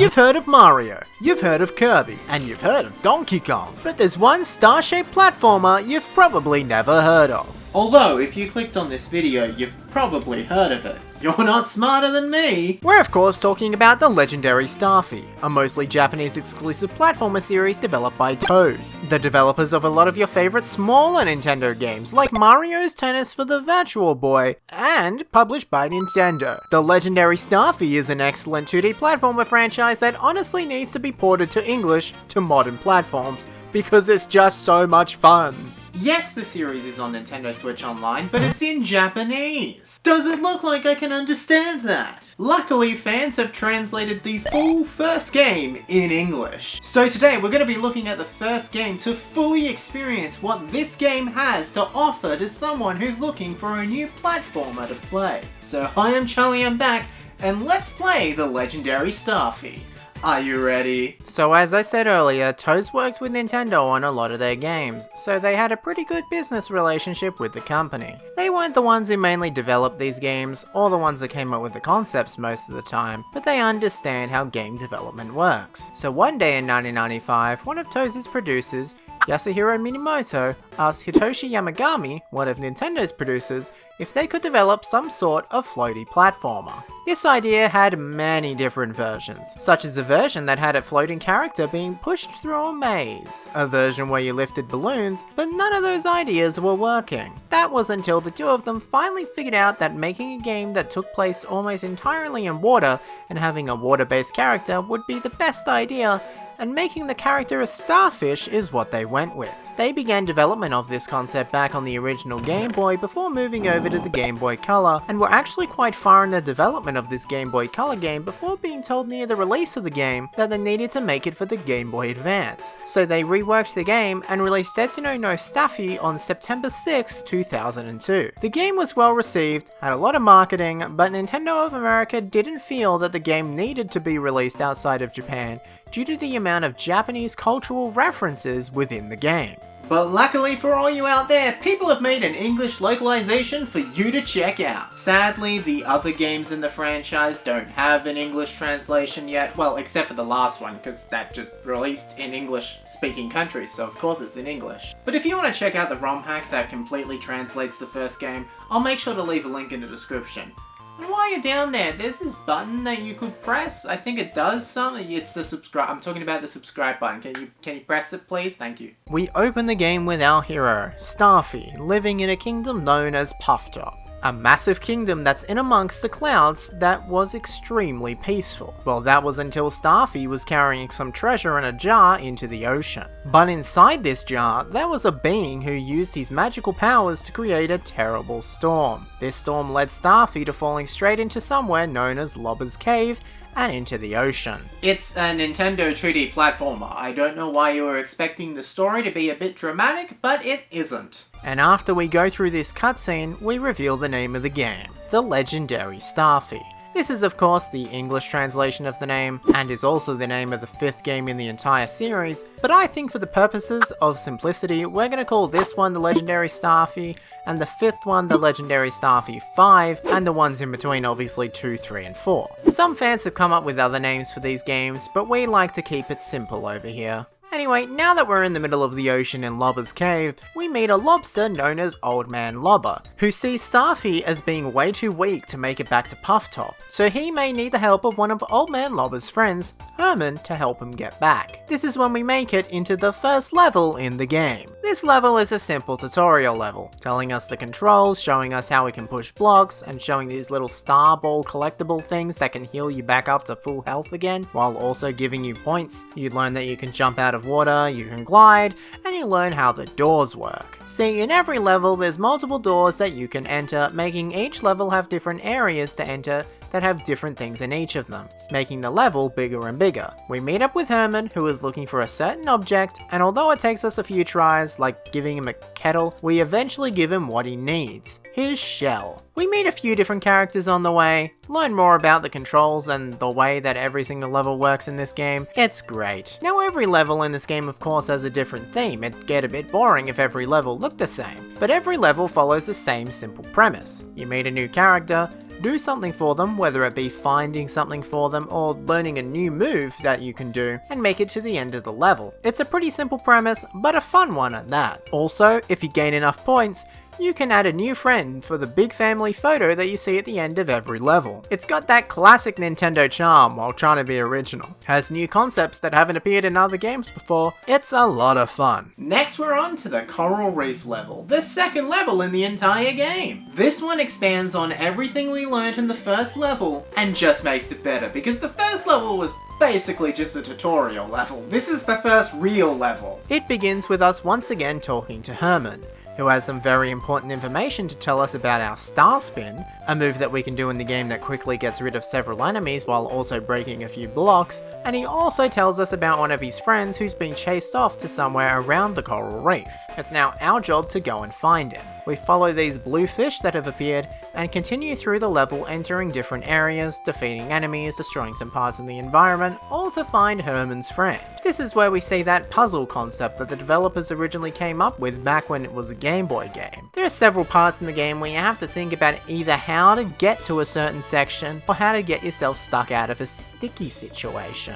You've heard of Mario, you've heard of Kirby, and you've heard of Donkey Kong, but there's one star-shaped platformer you've probably never heard of. Although, if you clicked on this video, you've probably heard of it. You're not smarter than me! We're of course talking about the Legendary Starfy, a mostly Japanese exclusive platformer series developed by TOES, the developers of a lot of your favourite smaller Nintendo games like Mario's Tennis for the Virtual Boy, and published by Nintendo. The Legendary Starfy is an excellent 2D platformer franchise that honestly needs to be ported to English to modern platforms, because it's just so much fun. Yes, the series is on Nintendo Switch Online, but it's in Japanese. Does it look like I can understand that? Luckily, fans have translated the full first game in English. So today we're going to be looking at the first game to fully experience what this game has to offer to someone who's looking for a new platformer to play. So hi, I'm Charlie, I'm back, and let's play the Legendary Starfy. Are you ready? So as I said earlier, TOES works with Nintendo on a lot of their games, so they had a pretty good business relationship with the company. They weren't the ones who mainly developed these games, or the ones that came up with the concepts most of the time, but they understand how game development works. So one day in 1995, one of TOES' producers, Yasuhiro Minamoto, asked Hitoshi Yamagami, one of Nintendo's producers, if they could develop some sort of floaty platformer. This idea had many different versions, such as a version that had a floating character being pushed through a maze, a version where you lifted balloons, but none of those ideas were working. That was until the two of them finally figured out that making a game that took place almost entirely in water and having a water-based character would be the best idea, and making the character a starfish is what they went with. They began development of this concept back on the original Game Boy before moving over to the Game Boy Color, and were actually quite far in the development of this Game Boy Color game before being told near the release of the game that they needed to make it for the Game Boy Advance. So they reworked the game and released Densetsu no Stafy on September 6, 2002. The game was well received, had a lot of marketing, but Nintendo of America didn't feel that the game needed to be released outside of Japan due to the amount of Japanese cultural references within the game. But luckily for all you out there, people have made an English localization for you to check out. Sadly, the other games in the franchise don't have an English translation yet, well, except for the last one, because that just released in English-speaking countries, so of course it's in English. But if you want to check out the ROM hack that completely translates the first game, I'll make sure to leave a link in the description. And while you're down there, there's this button that you could press. I think it does something. It's the subscribe. I'm talking about the subscribe button. Can you press it, please? Thank you. We open the game with our hero, Stafy, living in a kingdom known as Pufftop. A massive kingdom that's in amongst the clouds that was extremely peaceful. Well, that was until Stafy was carrying some treasure in a jar into the ocean. But inside this jar, there was a being who used his magical powers to create a terrible storm. This storm led Stafy to falling straight into somewhere known as Lobber's cave, and into the ocean. It's a Nintendo 2D platformer. I don't know why you were expecting the story to be a bit dramatic, but it isn't. And after we go through this cutscene, we reveal the name of the game, the Legendary Starfy. This is of course the English translation of the name, and is also the name of the 5th game in the entire series, but I think for the purposes of simplicity, we're going to call this one the Legendary Starfy, and the 5th one the Legendary Starfy 5, and the ones in between obviously 2, 3, and 4. Some fans have come up with other names for these games, but we like to keep it simple over here. Anyway, now that we're in the middle of the ocean in Lobber's cave, we meet a lobster known as Old Man Lobber, who sees Starfy as being way too weak to make it back to Pufftop, so he may need the help of one of Old Man Lobber's friends, Herman, to help him get back. This is when we make it into the first level in the game. This level is a simple tutorial level, telling us the controls, showing us how we can push blocks, and showing these little star ball collectible things that can heal you back up to full health again, while also giving you points. You learn that you can jump out of water, you can glide, and you learn how the doors work. See, in every level there's multiple doors that you can enter, making each level have different areas to enter that have different things in each of them, making the level bigger and bigger. We meet up with Herman, who is looking for a certain object, and although it takes us a few tries, like giving him a kettle, we eventually give him what he needs, his shell. We meet a few different characters on the way, learn more about the controls and the way that every single level works in this game. It's great. Now every level in this game of course has a different theme. It'd get a bit boring if every level looked the same, but every level follows the same simple premise. You meet a new character, do something for them, whether it be finding something for them or learning a new move that you can do, and make it to the end of the level. It's a pretty simple premise, but a fun one at that. Also, if you gain enough points, you can add a new friend for the big family photo that you see at the end of every level. It's got that classic Nintendo charm while trying to be original. Has new concepts that haven't appeared in other games before. It's a lot of fun. Next we're on to the Coral Reef level, the second level in the entire game. This one expands on everything we learned in the first level and just makes it better, because the first level was basically just a tutorial level. This is the first real level. It begins with us once again talking to Herman, who has some very important information to tell us about our Star Spin, a move that we can do in the game that quickly gets rid of several enemies while also breaking a few blocks, and he also tells us about one of his friends who's been chased off to somewhere around the Coral Reef. It's now our job to go and find him. We follow these blue fish that have appeared and continue through the level, entering different areas, defeating enemies, destroying some parts of the environment, all to find Herman's friend. This is where we see that puzzle concept that the developers originally came up with back when it was a Game Boy game. There are several parts in the game where you have to think about either how to get to a certain section or how to get yourself stuck out of a sticky situation.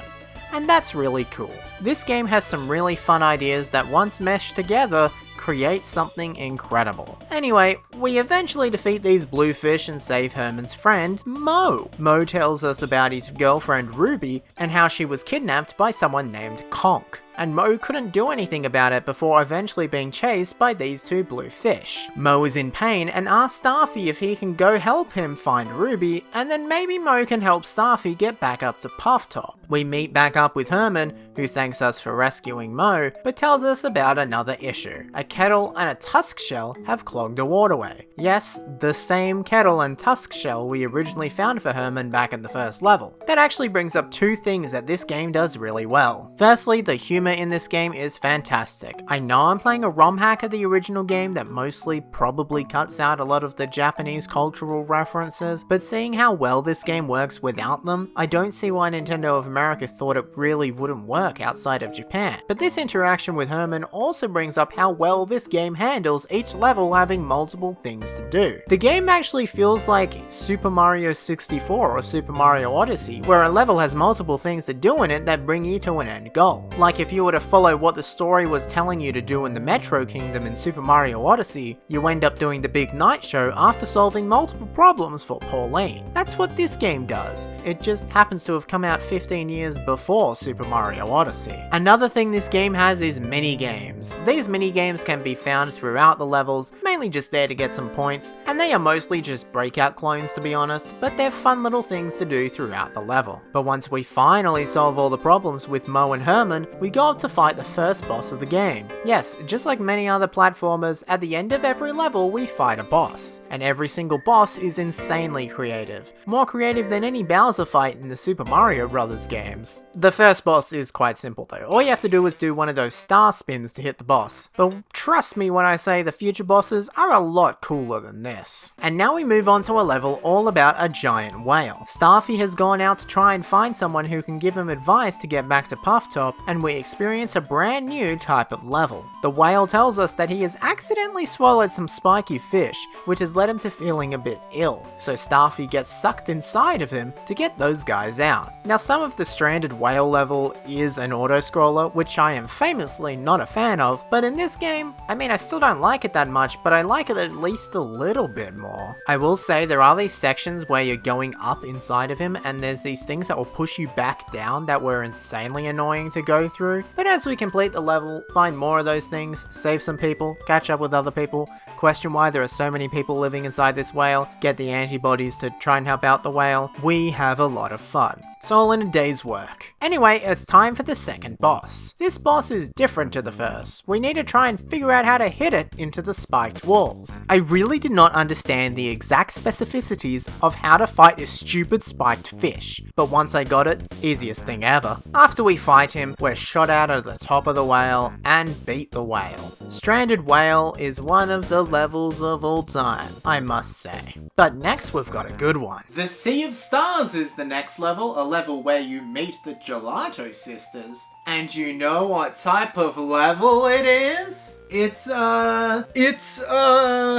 And that's really cool. This game has some really fun ideas that once meshed together create something incredible. Anyway, we eventually defeat these blue fish and save Herman's friend, Mo. Mo tells us about his girlfriend Ruby and how she was kidnapped by someone named Conk, and Mo couldn't do anything about it before eventually being chased by these two blue fish. Mo is in pain and asks Stafy if he can go help him find Ruby, and then maybe Mo can help Stafy get back up to Pufftop. We meet back up with Herman, who thanks us for rescuing Mo, but tells us about another issue. A kettle and a tusk shell have clogged a waterway. Yes, the same kettle and tusk shell we originally found for Herman back in the first level. That actually brings up two things that this game does really well. Firstly, the humor in this game is fantastic. I know I'm playing a ROM hack of the original game that mostly probably cuts out a lot of the Japanese cultural references, but seeing how well this game works without them, I don't see why Nintendo of America thought it really wouldn't work outside of Japan. But this interaction with Herman also brings up how well this game handles each level having multiple things to do. The game actually feels like Super Mario 64 or Super Mario Odyssey, where a level has multiple things to do in it that bring you to an end goal. Like if you were to follow what the story was telling you to do in the Metro Kingdom in Super Mario Odyssey, you end up doing the big night show after solving multiple problems for Pauline. That's what this game does. It just happens to have come out 15 years before Super Mario Odyssey. Another thing this game has is mini-games. These mini-games can be found throughout the levels, mainly just there to get some points, and they are mostly just breakout clones to be honest, but they're fun little things to do throughout the level. But once we finally solve all the problems with Mo and Herman, we go up to fight the first boss of the game. Yes, just like many other platformers, at the end of every level we fight a boss, and every single boss is insanely creative. More creative than any Bowser fight in the Super Mario Bros. Games. The first boss is quite simple though. All you have to do is do one of those star spins to hit the boss. But trust me when I say the future bosses are a lot cooler than this. And now we move on to a level all about a giant whale. Starfy has gone out to try and find someone who can give him advice to get back to Pufftop, and we experience a brand new type of level. The whale tells us that he has accidentally swallowed some spiky fish, which has led him to feeling a bit ill. So Starfy gets sucked inside of him to get those guys out. Now some of the stranded whale level is an auto-scroller, which I am famously not a fan of, but in this game, I still don't like it that much, but I like it at least a little bit more. I will say there are these sections where you're going up inside of him and there's these things that will push you back down that were insanely annoying to go through, but as we complete the level, find more of those things, save some people, catch up with other people, question why there are so many people living inside this whale, get the antibodies to try and help out the whale, we have a lot of fun. It's all in a day's work. Anyway, it's time for the second boss. This boss is different to the first. We need to try and figure out how to hit it into the spiked walls. I really did not understand the exact specificities of how to fight this stupid spiked fish, but once I got it, easiest thing ever. After we fight him, we're shot out of the top of the whale and beat the whale. Stranded Whale is one of the levels of all time, I must say. But next we've got a good one. The Sea of Stars is the next level, a level where you meet the Gelato Sisters. And you know what type of level it is? It's snow.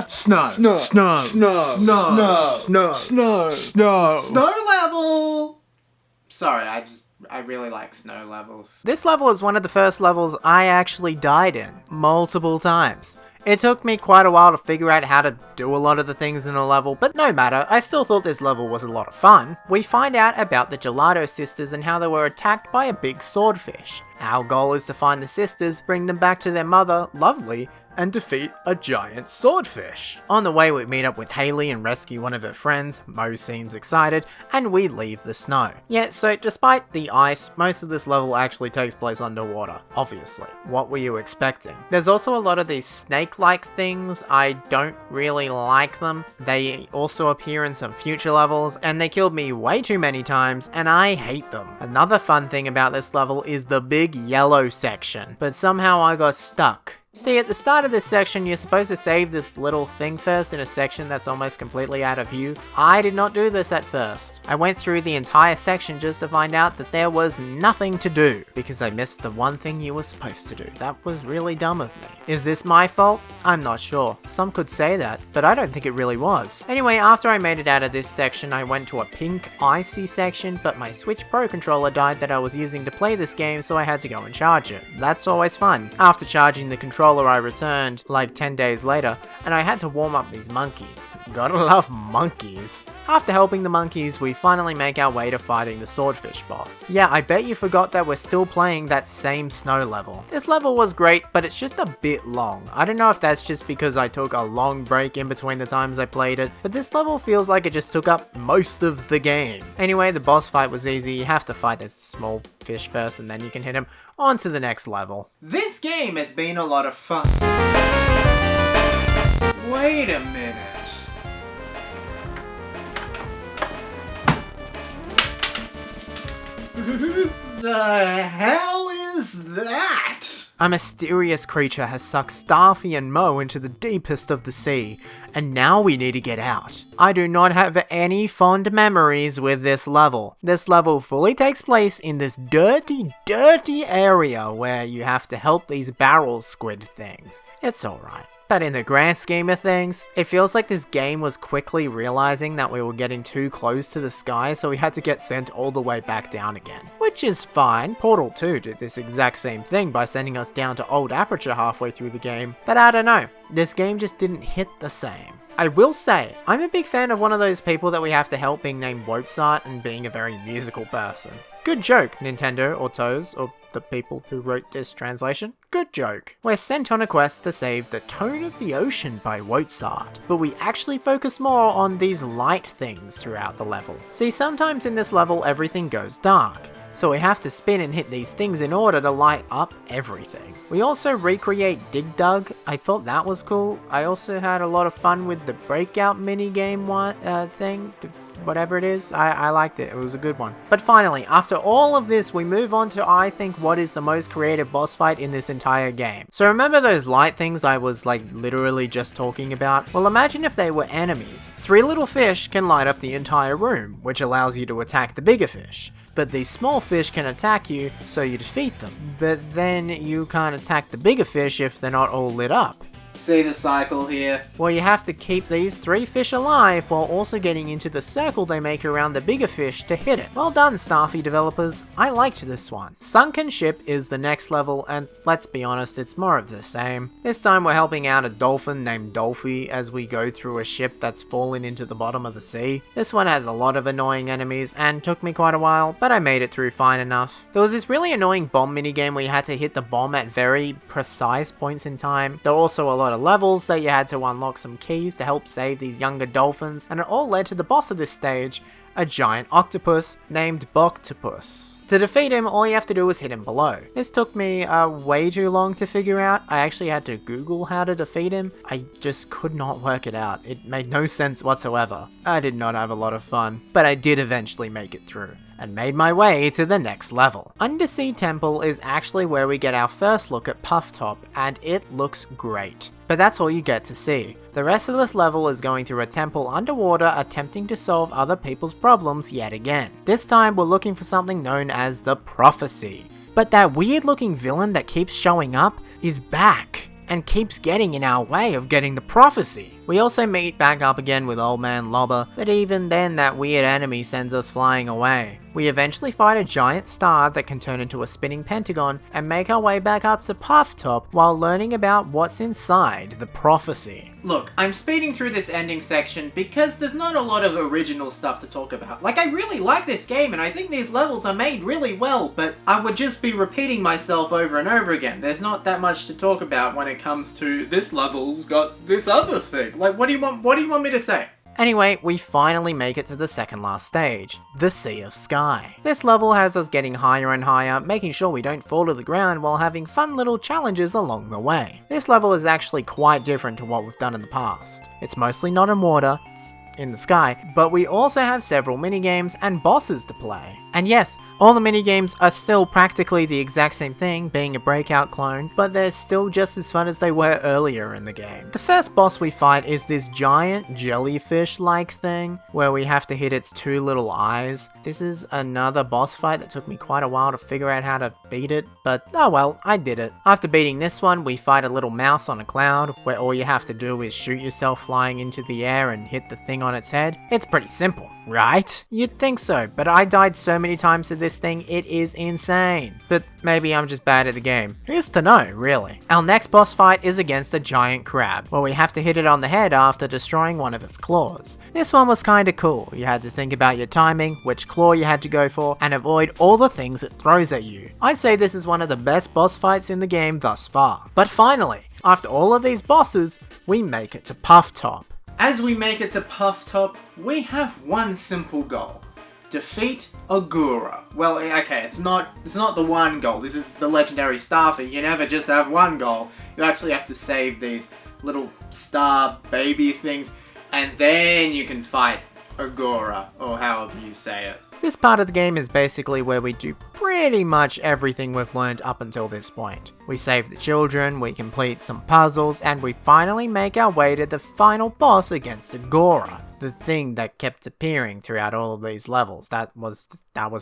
Snow level! Sorry, I really like snow levels. This level is one of the first levels I actually died in, multiple times. It took me quite a while to figure out how to do a lot of the things in a level, but no matter, I still thought this level was a lot of fun. We find out about the Gelato Sisters and how they were attacked by a big swordfish. Our goal is to find the sisters, bring them back to their mother, Lovely, and defeat a giant swordfish. On the way we meet up with Haley and rescue one of her friends, Mo seems excited, and we leave the snow. Yeah, so despite the ice, most of this level actually takes place underwater, obviously. What were you expecting? There's also a lot of these snake-like things, I don't really like them. They also appear in some future levels, and they killed me way too many times, and I hate them. Another fun thing about this level is the big yellow section, but somehow I got stuck. See, at the start of this section, you're supposed to save this little thing first in a section that's almost completely out of view. I did not do this at first. I went through the entire section just to find out that there was nothing to do, because I missed the one thing you were supposed to do. That was really dumb of me. Is this my fault? I'm not sure. Some could say that, but I don't think it really was. Anyway, after I made it out of this section, I went to a pink, icy section, but my Switch Pro controller died that I was using to play this game, so I had to go and charge it. That's always fun. After charging the controller, I returned like 10 days later, and I had to warm up these monkeys. Gotta love monkeys. After helping the monkeys, we finally make our way to fighting the swordfish boss. Yeah, I bet you forgot that we're still playing that same snow level. This level was great, but it's just a bit long. I don't know if that's just because I took a long break in between the times I played it, but this level feels like it just took up most of the game. Anyway, the boss fight was easy. You have to fight this small fish first and then you can hit him. On to the next level. This game has been a lot of fun. Wait a minute. Who the hell is that? A mysterious creature has sucked Stafy and Mo into the deepest of the sea, and now we need to get out. I do not have any fond memories with this level. This level fully takes place in this dirty area where you have to help these barrel squid things. It's alright. But in the grand scheme of things, it feels like this game was quickly realizing that we were getting too close to the sky, so we had to get sent all the way back down again. Which is fine. Portal 2 did this exact same thing by sending us down to Old Aperture halfway through the game, but I don't know, this game just didn't hit the same. I will say, I'm a big fan of one of those people that we have to help being named Mozart and being a very musical person. Good joke, Nintendo or Toes, or the people who wrote this translation. Good joke. We're sent on a quest to save the Tone of the Ocean by Mozart, but we actually focus more on these light things throughout the level. See, sometimes in this level everything goes dark, so we have to spin and hit these things in order to light up everything. We also recreate Dig Dug. I thought that was cool. I also had a lot of fun with the breakout minigame thing, whatever it is. I liked it. It was a good one. But finally, after all of this, we move on to, I think, what is the most creative boss fight in this entire game. So remember those light things I was like literally just talking about? Well, imagine if they were enemies. 3 little fish can light up the entire room, which allows you to attack the bigger fish. But these small fish can attack you, so you defeat them. But then you can't attack the bigger fish if they're not all lit up. See the cycle here? Well, you have to keep these 3 fish alive while also getting into the circle they make around the bigger fish to hit it. Well done, Starfy developers. I liked this one. Sunken Ship is the next level, and let's be honest, it's more of the same. This time we're helping out a dolphin named Dolphy as we go through a ship that's fallen into the bottom of the sea. This one has a lot of annoying enemies and took me quite a while, but I made it through fine enough. There was this really annoying bomb minigame where you had to hit the bomb at very precise points in time. There were also a lot of levels that you had to unlock some keys to help save these younger dolphins, and it all led to the boss of this stage, a giant octopus named Boktopus. To defeat him, all you have to do is hit him below. This took me way too long to figure out. I actually had to Google how to defeat him. I just could not work it out. It made no sense whatsoever. I did not have a lot of fun, but I did eventually make it through and made my way to the next level. Undersea Temple is actually where we get our first look at Pufftop, and it looks great. but that's all you get to see. The rest of this level is going through a temple underwater attempting to solve other people's problems yet again. This time we're looking for something known as the Prophecy. But that weird looking villain that keeps showing up is back and keeps getting in our way of getting the prophecy. We also meet back up again with Old Man Lobber, but even then that weird enemy sends us flying away. We eventually fight a giant star that can turn into a spinning pentagon and make our way back up to Pufftop while learning about what's inside the prophecy. Look, I'm speeding through this ending section because there's not a lot of original stuff to talk about. Like, I really like this game and I think these levels are made really well, but I would just be repeating myself over and over again. There's not that much to talk about when it comes to this level's got this other thing. Like, what do you want me to say? Anyway, we finally make it to the second last stage, the Sea of Sky. This level has us getting higher and higher, making sure we don't fall to the ground while having fun little challenges along the way. This level is actually quite different to what we've done in the past. It's mostly not in water, it's in the sky, but we also have several minigames and bosses to play. And yes, all the minigames are still practically the exact same thing, being a breakout clone, but they're still just as fun as they were earlier in the game. The first boss we fight is this giant jellyfish-like thing, where we have to hit its two little eyes. This is another boss fight that took me quite a while to figure out how to beat it, but oh well, I did it. After beating this one, we fight a little mouse on a cloud, where all you have to do is shoot yourself flying into the air and hit the thing on its head. It's pretty simple, right? You'd think so, but I died so many times to this thing, it is insane. But maybe I'm just bad at the game. Who's to know, really? Our next boss fight is against a giant crab, where we have to hit it on the head after destroying one of its claws. This one was kinda cool. You had to think about your timing, which claw you had to go for, and avoid all the things it throws at you. I'd say this is one of the best boss fights in the game thus far. But finally, after all of these bosses, we make it to Pufftop. As we make it to Pufftop, we have one simple goal. Defeat Agura. Well, okay, it's not the one goal. This is the Legendary Starfy. You never just have one goal. You actually have to save these little star baby things, and then you can fight Agura, or however you say it. This part of the game is basically where we do pretty much everything we've learned up until this point. We save the children, we complete some puzzles, and we finally make our way to the final boss against Agora, the thing that kept appearing throughout all of these levels. That was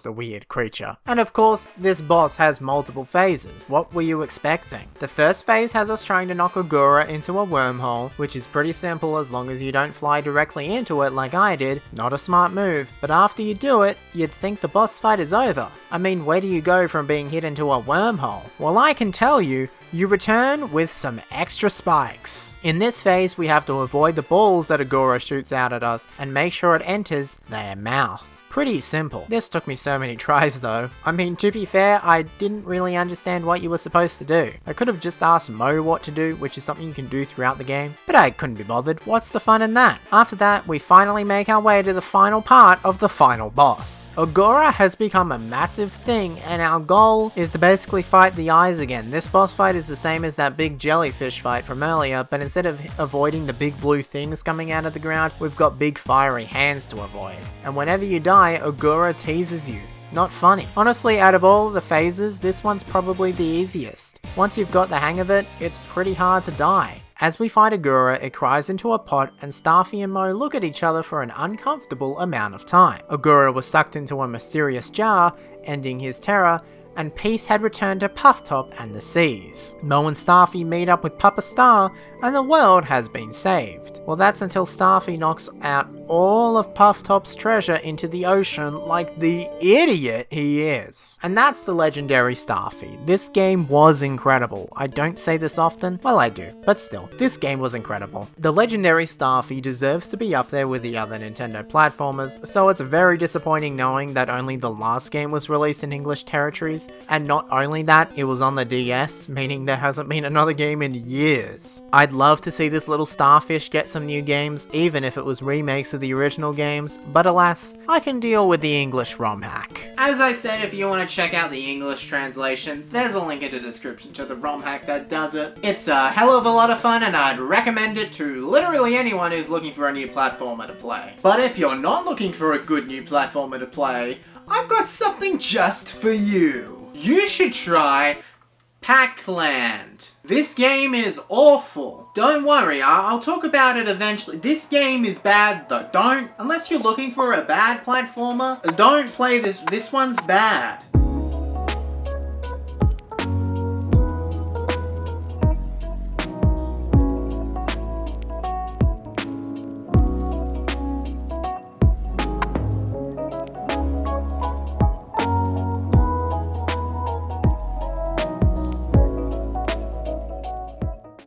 the weird creature. And of course, this boss has multiple phases. What were you expecting? The first phase has us trying to knock Agora into a wormhole, which is pretty simple as long as you don't fly directly into it like I did. Not a smart move, but after you do it, you'd think the boss fight is over. I mean, where do you go from being hit into a wormhole? Well, I can tell you, you return with some extra spikes. In this phase, we have to avoid the balls that Agora shoots out at us and make sure it enters their mouth. Pretty simple. This took me so many tries though. I mean, to be fair, I didn't really understand what you were supposed to do. I could have just asked Mo what to do, which is something you can do throughout the game, but I couldn't be bothered. What's the fun in that? After that, we finally make our way to the final part of the final boss. Agora has become a massive thing, and our goal is to basically fight the eyes again. This boss fight is the same as that big jellyfish fight from earlier, but instead of avoiding the big blue things coming out of the ground, we've got big fiery hands to avoid. And whenever you die, Agora teases you. Not funny. Honestly, out of all the phases, this one's probably the easiest. Once you've got the hang of it, it's pretty hard to die. As we fight Agora, it cries into a pot, and Stafy and Mo look at each other for an uncomfortable amount of time. Agora was sucked into a mysterious jar, ending his terror, and peace had returned to Pufftop and the seas. Mo and Stafy meet up with Papa Star, and the world has been saved. Well, that's until Stafy knocks out all of Pufftop's treasure into the ocean like the idiot he is. And that's the Legendary Starfy. This game was incredible. I don't say this often, well I do, but still, this game was incredible. The Legendary Starfy deserves to be up there with the other Nintendo platformers, so it's very disappointing knowing that only the last game was released in English territories, and not only that, it was on the DS, meaning there hasn't been another game in years. I'd love to see this little starfish get some new games, even if it was remakes of the original games, but alas, I can deal with the English ROM hack. As I said, if you want to check out the English translation, there's a link in the description to the ROM hack that does it. It's a hell of a lot of fun, and I'd recommend it to literally anyone who's looking for a new platformer to play. But if you're not looking for a good new platformer to play, I've got something just for you. You should try Pac-Land. This game is awful. Don't worry, I'll talk about it eventually. This game is bad though. Unless you're looking for a bad platformer, don't play this. This one's bad.